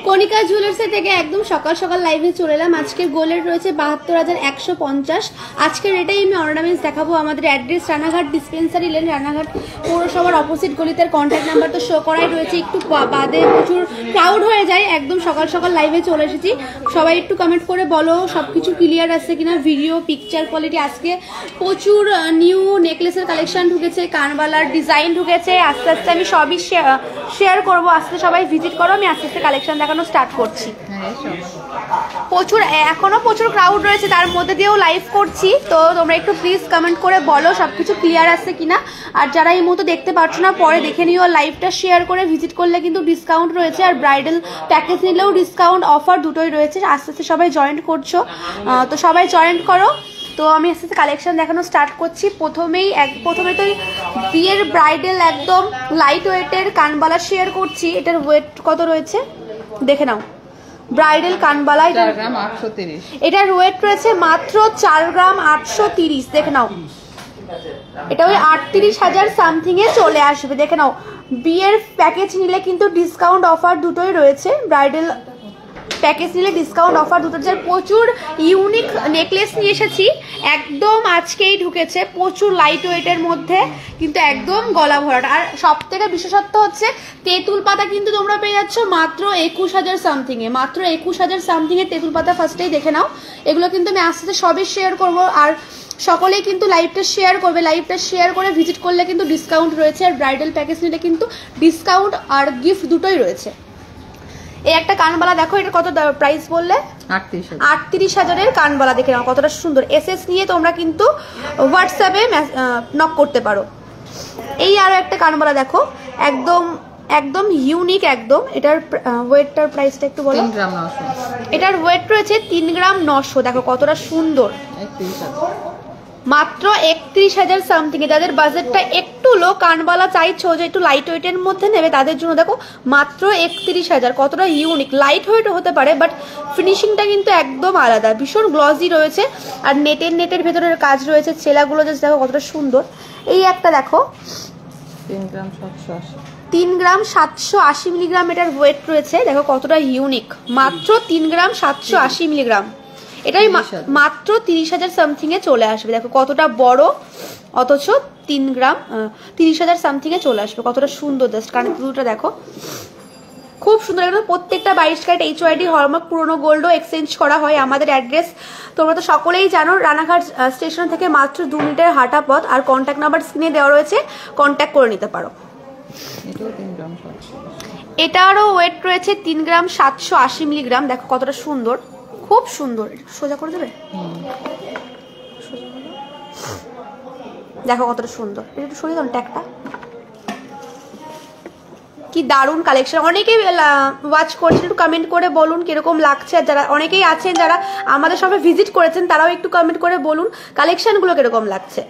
কণিকা জুয়েলার্সের থেকে একদম সকাল সকাল লাইভে চলে এলাম। আজকের গোল্ডের রয়েছে ৭২,১৫০। আজকের এটাই আমি অর্নামেন্টস দেখাবো। আমাদের address Ranaghat dispensary lane, Ranaghat পৌরসভার অপোজিট গলিতে। কন্ট্যাক্ট নাম্বার তো শো করাই রয়েছে। একটু বাদে প্রচুর ক্রাউড হয়ে যায়, একদম সকাল সকাল লাইভে চলে এসেছি। সবাই একটু কমেন্ট করে বলো সবকিছু ক্লিয়ার আসছে কিনা, ভিডিও পিকচার কোয়ালিটি। আজকে প্রচুর নিউ নেকলেসের কালেকশন ঢুকেছে, কানবালার ডিজাইন ঢুকেছে। আস্তে আস্তে আমি সবই শেয়ার করবো। আস্তে সবাই ভিজিট করো, আমি আস্তে আস্তে কালেকশন দেখানো স্টার্ট করছি। প্রচুর এখনো প্রচুর ক্রাউড রয়েছে, তার মধ্যে দিয়েও লাইভ করছি। তো তোমরা একটু প্লিজ কমেন্ট করে বলো সবকিছু ক্লিয়ার আসছে কিনা। আর যারা এই মুহূর্তে দেখতে পাচ্ছ না, পরে দেখে নিও। লাইভটা শেয়ার করে ভিজিট করলে কিন্তু ডিসকাউন্ট রয়েছে, আর ব্রাইডাল প্যাকেজ নিলেও ডিসকাউন্ট অফার দুটোই রয়েছে। আস্তে আস্তে সবাই জয়েন্ট করছো, তো সবাই জয়েন্ট করো। তো আমি আস্তে আস্তে কালেকশন দেখানো স্টার্ট করছি। প্রথমে তো বিয়ের ব্রাইডাল একদম লাইট ওয়েটের কানবালা শেয়ার করছি। এটার ওয়েট কত রয়েছে দেখে নাও। ব্রাইডাল কানবালা, এটার ওয়েট রয়েছে মাত্র 4 গ্রাম 830। দেখে নাও, এটা ওই 38,000 সামথিং এ চলে আসবে। দেখে নাও, বিয়ের প্যাকেজ নিলে কিন্তু ডিসকাউন্ট অফার দুটোই রয়েছে। ব্রাইডাল প্যাকেজ নিলে ডিসকাউন্ট অফার দুটো। প্রচুর ইউনিক নেকলেস নিয়ে এসেছি, একদম আজকেই ঢুকেছে। প্রচুর লাইট ওয়েটের মধ্যে কিন্তু একদম গলা ভরাটা। আর সব থেকে বিশেষত্ব হচ্ছে তেঁতুল পাতা কিন্তু তোমরা পেয়ে যাচ্ছ মাত্র 21,000 সামথিং এ। মাত্র 21,000 সামথিং এ তেঁতুল পাতা ফার্স্টেই দেখে নাও। এগুলো কিন্তু আমি আস্তে আস্তে সবই শেয়ার করবো। আর সকলেই কিন্তু লাইভটা শেয়ার করবে। লাইভটা শেয়ার করে ভিজিট করলে কিন্তু ডিসকাউন্ট রয়েছে। আর ব্রাইডাল প্যাকেজ নিলে কিন্তু ডিসকাউন্ট আর গিফট দুটোই রয়েছে। এই একটা কানবালা দেখো, এটা কত প্রাইস বললে? 38,000 কানবালা। দেখে নাও কতটা সুন্দর। এসএস নিয়ে তোমরা কিন্তু হোয়াটসঅ্যাপে নক করতে পারো। এই আরো একটা কানবালা দেখো, একদম ইউনিক একদম। এটার ওয়েটটার প্রাইসটা একটু বলো। এটার ওয়েট রয়েছে 3 গ্রাম 900। দেখো কতটা সুন্দর, মাত্র 31,000 সামথিং এ। যাদের বাজেটটা একটু লো, কানবালা চাইছো যে একটু লাইট ওয়েটের মধ্যে নেবে, তাদের জন্য দেখো মাত্র 31,000। কতটা ইউনিক। লাইট ওয়েট হতে পারে, বাট ফিনিশিংটা কিন্তু একদম আলাদা, ভীষণ গ্লসি রয়েছে। আর নেটের ভেতরের কাজ রয়েছে, ছেলাগুলো যে দেখো কতটা সুন্দর। এই একটা দেখো 3 গ্রাম 780 মিলিগ্রাম এটার ওয়েট রয়েছে। দেখো কতটা ইউনিক, মাত্র 3 গ্রাম 780 মিলিগ্রাম। এটাই মাত্র 30,000 সামথিং এ চলে আসবে। দেখো কতটা বড়, অথচ 3 গ্রাম 30,000 সামথিং এ চলে আসবে। কতটা সুন্দর। জাস্ট কানেরটা দেখো, খুব সুন্দর। একদম প্রত্যেকটা 22 ক্যারেট HYD হলমার্ক পুরনো গোল্ডও এক্সচেঞ্জ করা হয়। আমাদের অ্যাড্রেস তোমরা তো সকলেই জানো, রানাঘাট স্টেশন থেকে মাত্র 2 মিনিটের হাঁটা পথ। আর কন্ট্যাক্ট নাম্বার স্ক্রিনে দেওয়া রয়েছে, কন্ট্যাক্ট করে নিতে পারো। এটারও ওয়েট রয়েছে 3 গ্রাম 780 মিলিগ্রাম। দেখো কতটা সুন্দর, খুব সুন্দর। সোজা করে দেবে, দেখো কতটা সুন্দর। এটা একটু সরিয়ে দাও ট্যাগটা। কি দারুণ কালেকশন। অনেকেই ওয়াচ করছেন, একটু কমেন্ট করে বলুন কিরকম লাগছে। আর যারা অনেকেই আছেন যারা আমাদের সঙ্গে ভিজিট করেছেন, তারাও একটু কমেন্ট করে বলুন কালেকশনগুলো কিরকম লাগছে।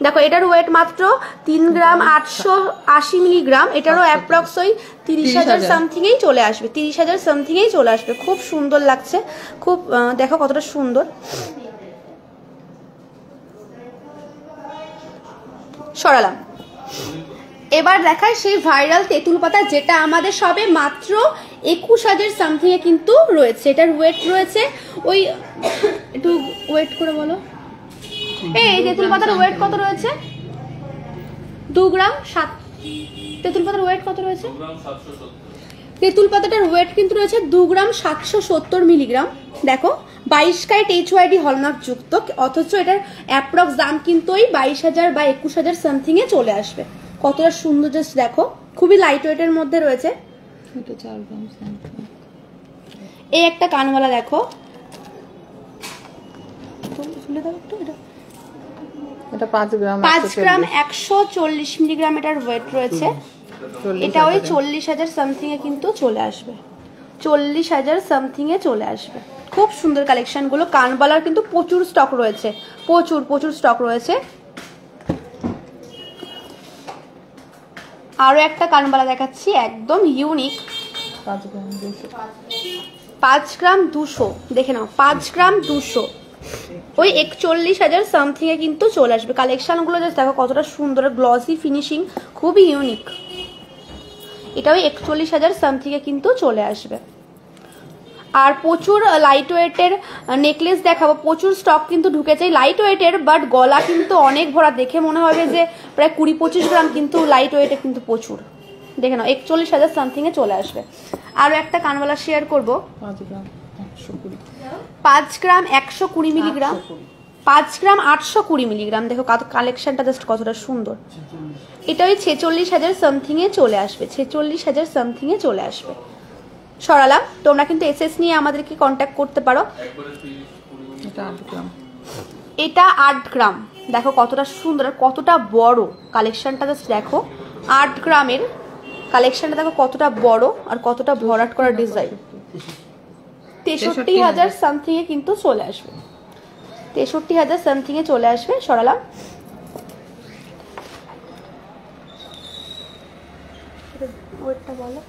দেখো এটার ওয়েট মাত্র 3 গ্রাম 880 মিলিগ্রাম। এটারও অ্যাপ্রক্স ওই 30,000 সামথিংয়েই চলে আসবে। 30,000 সামথিংয়েই চলে আসবে। খুব সুন্দর লাগছে, খুব। দেখো কতটা সুন্দর। সরালাম। এবার দেখায় সেই ভাইরাল তেঁতুল পাতা, যেটা আমাদের সবে মাত্র 21,000 সামথিং এ কিন্তু রয়েছে। এটার ওয়েট রয়েছে ওই, একটু ওয়েট করে বলো। এই তেঁতুল পাতার ওয়েট কত রয়েছে? 2 গ্রাম 7। তেঁতুল পাতার ওয়েট কত রয়েছে? তেঁতুল পাতাটার ওয়েট কিন্তু রয়েছে 2 গ্রাম 770 মিলিগ্রাম। দেখো 22 ক্যারেট HYD হলমার্ক যুক্ত, অথচ এটার অ্যাপ্রক্স দাম কিন্তু ওই 22,000 বা 21,000 সামথিং এ চলে আসবে। কতটা সুন্দর। জাস্ট দেখো, খুবই লাইট ওয়েটের মধ্যে রয়েছে। এই একটা কানবালা দেখো, এটা 5 গ্রাম 140 মিলিগ্রাম এটার ওয়েট রয়েছে। এটা ওই 40,000 সামথিং এ কিন্তু চলে আসবে। 40,000 সামথিং এ চলে আসবে। খুব সুন্দর কালেকশনগুলো। কানবালার কিন্তু প্রচুর স্টক রয়েছে, প্রচুর স্টক রয়েছে। আরো একটা কানবালা দেখাচ্ছি, একদম ইউনিক। 5 গ্রাম 200। দেখে নাও, 5 গ্রাম 200 ওই 41,000 সামথিং এ কিন্তু চলে আসবে। কালেকশনগুলো জাস্ট দেখো কতটা সুন্দর, গ্লসি ফিনিশিং, খুবই ইউনিক। এটাও 41,000 সামথিং এ কিন্তু চলে আসবে। আর প্রচুর লাইট ওয়েটের নেকলেস দেখাবো, প্রচুর স্টক কিন্তু ঢুকেছে লাইট ওয়েটের, বাট গলা কিন্তু অনেক ভরা, দেখে মনে হবে যে প্রায় 20-25 গ্রাম, কিন্তু লাইট ওয়েটে কিন্তু প্রচুর। দেখে নাও 41,000 সামথিংয়ে চলে আসবে। আরও একটা কানবালা শেয়ার করবো, 5 গ্রাম 120 মিলিগ্রাম, 5 গ্রাম 820 মিলিগ্রাম। দেখো কালেকশনটা জাস্ট কতটা সুন্দর। এটা ওই 46,000 সামথিংয়ে চলে আসবে, 46,000 সামথিংয়ে চলে আসবে। সরালাম, তোমরা কিন্তু এসএস নিয়ে আমাদেরকে কন্ট্যাক্ট করতে পারো। এটা 8 গ্রাম, দেখো কতটা সুন্দর আর কতটা বড় কালেকশনটা, জাস্ট দেখো 8 গ্রামের কালেকশনটা, দেখো কতটা বড় আর কতটা ভরাট করা ডিজাইন। 63,000 সামথিংয়ে কিন্তু চলে আসবে, 63,000 সামথিংয়ে চলে আসবে। সরালাম, ওয়েটটা বলো।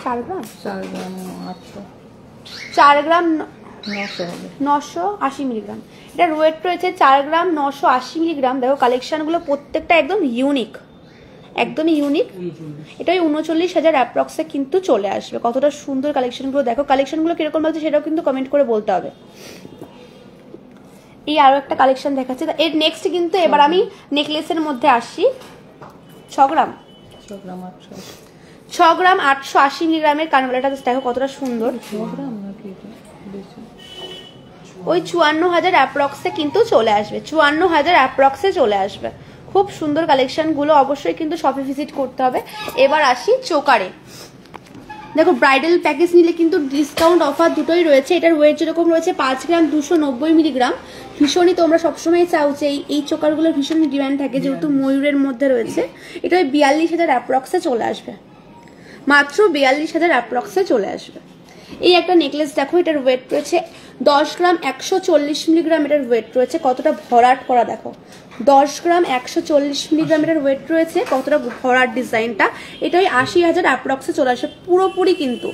4 গ্রাম 980 মিলিগ্রাম। এটা ওয়েট রয়েছে 4 গ্রাম 980 মিলিগ্রাম। দেখো কালেকশনগুলো প্রত্যেকটা একদম ইউনিক, একদমই ইউনিক। এটা ওই 39,000 অ্যাপ্রক্সে কিন্তু চলে আসবে। কতটা সুন্দর কালেকশনগুলো দেখো, কালেকশনগুলো কিরকম লাগছে সেটাও কিন্তু কমেন্ট করে বলতে হবে। এই আরও একটা কালেকশন দেখাচ্ছি। এর নেক্সট কিন্তু এবার আমি নেকলেসের মধ্যে আসছি। 6 গ্রাম 880 মিলিগ্রামের কানবালাটা দেখো কতটা সুন্দর। ওই 54,000 অ্যাপ্রক্সে কিন্তু চলে আসবে, 54,000 অ্যাপ্রক্সে চলে আসবে। খুব সুন্দর কালেকশনগুলো, অবশ্যই কিন্তু শপে ভিজিট করতে হবে। এবার আসি চোকারে। দেখো ব্রাইডাল প্যাকেজ নিলে কিন্তু ডিসকাউন্ট অফার দুটোই রয়েছে। এটার ওয়েট যেরকম রয়েছে 5 গ্রাম 290 মিলিগ্রাম। ভীষণই তোমরা সবসময় চাও যে এই চোকারগুলোর ভীষণই ডিমান্ড থাকে, যেহেতু ময়ূরের মধ্যে রয়েছে। এটা ওই 42,000 অ্যাপ্রক্সে চলে আসবে, মাত্র 42,000 অ্যাপ্রক্সে চলে আসবে। এই একটা নেকলেস দেখো, এটার ওয়েট রয়েছে 10 গ্রাম 140 মিলিগ্রাম। এটার ওয়েট রয়েছে কতটা ভরাট করা, দেখো 10 গ্রাম 140 মিলিগ্রাম এটার ওয়েট রয়েছে, কতটা ভরাট ডিজাইনটা। এটা ওই 80,000 অ্যাপ্রক্সে চলে আসবে, পুরোপুরি কিন্তু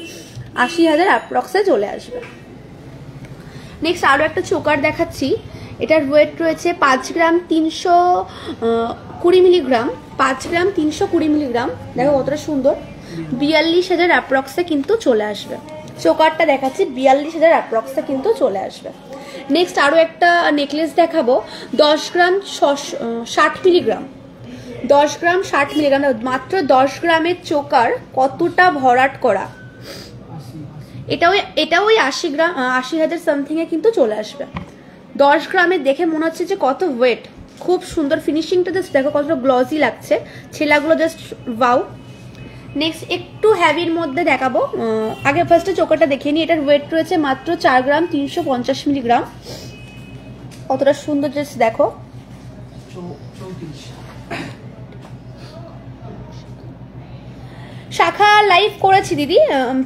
80,000 অ্যাপ্রক্সে চলে আসবে। নেক্সট আরও একটা চোকার দেখাচ্ছি। এটার ওয়েট রয়েছে 5 গ্রাম 320 মিলিগ্রাম, 5 গ্রাম 320 মিলিগ্রাম। দেখো কতটা সুন্দর, 42,000 অ্যাপ্রক্সে কিন্তু চলে আসবে। চোকারটা দেখাচ্ছি, 42,000 অ্যাপ্রক্সে কিন্তু চলে আসবে। নেক্সট আরও একটা নেকলেস দেখাবো, 10 গ্রাম 60 মিলিগ্রাম, 10 গ্রাম 60 মিলিগ্রাম। মাত্র 10 গ্রামের চোকার, কতটা ভরাট করা। এটাও ওই 80,000 সামথিংয়ে কিন্তু চলে আসবে। 10 গ্রামের দেখে মনে হচ্ছে যে কত ওয়েট, খুব সুন্দর ফিনিশিংটা জাস্ট দেখো কতটা গ্লসি লাগছে, ছেলাগুলো জাস্ট ওয়াও। নেক্সট একটু হ্যাভির মধ্যে দেখাবো। আগে ফার্স্টে চোকারটা দেখে নিই। এটার ওয়েট রয়েছে মাত্র 4 গ্রাম 350 মিলিগ্রাম। কতটা সুন্দর জাস্ট দেখো। শাখা লাইভ করেছি দিদি,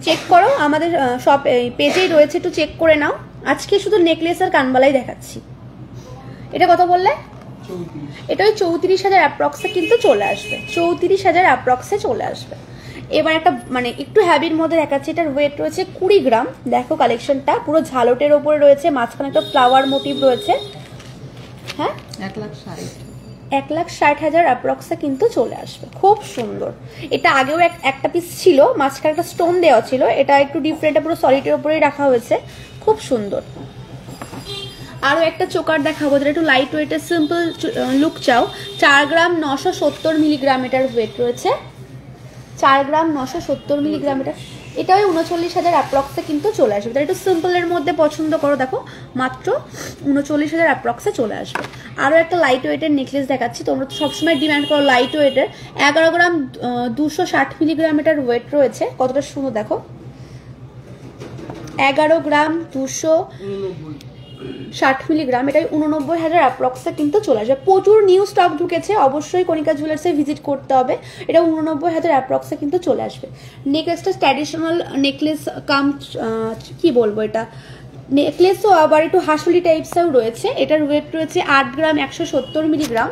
চেক করো আমাদের সব পেজেই রয়েছে, একটু চেক করে নাও। আজকে শুধু নেকলেস আর কানবালাই দেখাচ্ছি। এটা কত বললে? এটা ওই 34,000 অ্যাপ্রক্সে কিন্তু চলে আসবে, 34,000 অ্যাপ্রক্সে চলে আসবে। এবার একটা মানে একটু হ্যাভির মধ্যে দেখাচ্ছি। এটার ওয়েট রয়েছে 20 গ্রাম। দেখো কালেকশনটা পুরো ঝালটের ওপরে রয়েছে, মাঝখানে একটা ফ্লাওয়ার মোটিভ রয়েছে। হ্যাঁ 1,60,000 অ্যাপ্রক্সে কিন্তু চলে আসবে, খুব সুন্দর। এটা আগেও একটা পিস ছিল, মাঝখানে একটা স্টোন দেওয়া ছিল, এটা একটু ডিফারেন্ট, পুরো সলিডের উপরেই রাখা হয়েছে, খুব সুন্দর। আরও একটা চোকার দেখাবো, যেটা একটু লাইট ওয়েটের সিম্পল লুক চাও। 4 গ্রাম 970 মিলিগ্রাম এটার ওয়েট রয়েছে, 4 গ্রাম 970 মিলিগ্রাম। এটা ওই 39,000 অ্যাপ্রক্সে কিন্তু চলে আসবে। তাহলে একটু সিম্পলের মধ্যে পছন্দ করো, দেখো মাত্র 39,000 অ্যাপ্রক্সে চলে আসবে। আরও একটা লাইট ওয়েটের নেকলেস দেখাচ্ছি, তোমরা তো সবসময় ডিমান্ড করো লাইট ওয়েটের। 11 গ্রাম 260 মিলিগ্রাম এটার ওয়েট রয়েছে, কতটা সুন্দর দেখো। 11 গ্রাম 260 মিলিগ্রাম। এটা 89,000 অ্যাপ্রক্সে কিন্তু চলে আসবে। প্রচুর নিউ স্টক ঢুকেছে, অবশ্যই কণিকা জুয়েলার্সে ভিজিট করতে হবে। এটা 89,000 অ্যাপ্রক্সে কিন্তু চলে আসবে। নেকলেসটা ট্র্যাডিশনাল নেকলেস কাম কি বলবো, এটা নেকলেসও আবার একটু হাসুলি টাইপসেও রয়েছে। এটার ওয়েট রয়েছে 8 গ্রাম 170 মিলিগ্রাম,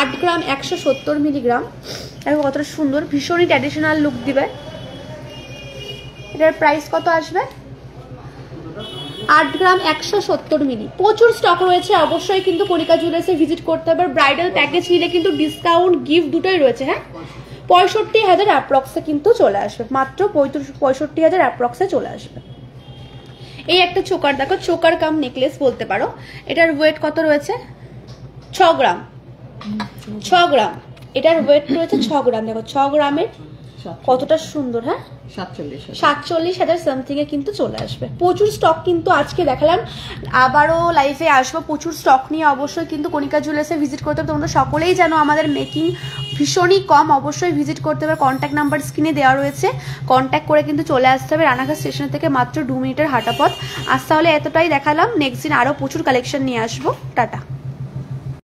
8 গ্রাম 170 মিলিগ্রাম। দেখো কতটা সুন্দর, ভীষণই ট্র্যাডিশনাল লুক দিবে। এটার প্রাইস কত আসবে? 8 গ্রাম 170 মিলি। প্রচুর স্টক রয়েছে, অবশ্যই কিন্তু কণিকা জুয়েলার্সে ভিজিট করতে হবে। ব্রাইডাল প্যাকেজ নিলে কিন্তু ডিসকাউন্ট গিফট দুটোই রয়েছে। হ্যাঁ 65,000 অ্যাপ্রক্সে কিন্তু চলে আসবে, মাত্র 65,000 অ্যাপ্রক্সে চলে আসবে। এই একটা চোকার দেখো, চোকার কাম নেকলেস বলতে পারো। এটার ওয়েট কত রয়েছে? 6 গ্রাম। 6 গ্রাম এটার ওয়েট রয়েছে 6 গ্রাম। দেখো 6 গ্রামের কতটা সুন্দর। হ্যাঁ 47,000 সামথিং এ কিন্তু চলে আসবে। প্রচুর স্টক কিন্তু আজকে দেখালাম, আবারও লাইভে আসবো প্রচুর স্টক নিয়ে। অবশ্যই কিন্তু কণিকা জুয়েলার্সে ভিজিট করতে হবে। তোমরা সকলেই জানো আমাদের মেকিং ভীষণই কম, অবশ্যই ভিজিট করতে হবে। কন্ট্যাক্ট নাম্বার স্ক্রিনে দেওয়া রয়েছে, কন্ট্যাক্ট করে কিন্তু চলে আসতে হবে। রানাঘাট স্টেশন থেকে মাত্র 2 মিনিটের হাঁটা পথ। আজ তাহলে এতটাই দেখালাম, নেক্সট দিন আরও প্রচুর কালেকশন নিয়ে আসবো। টাটা।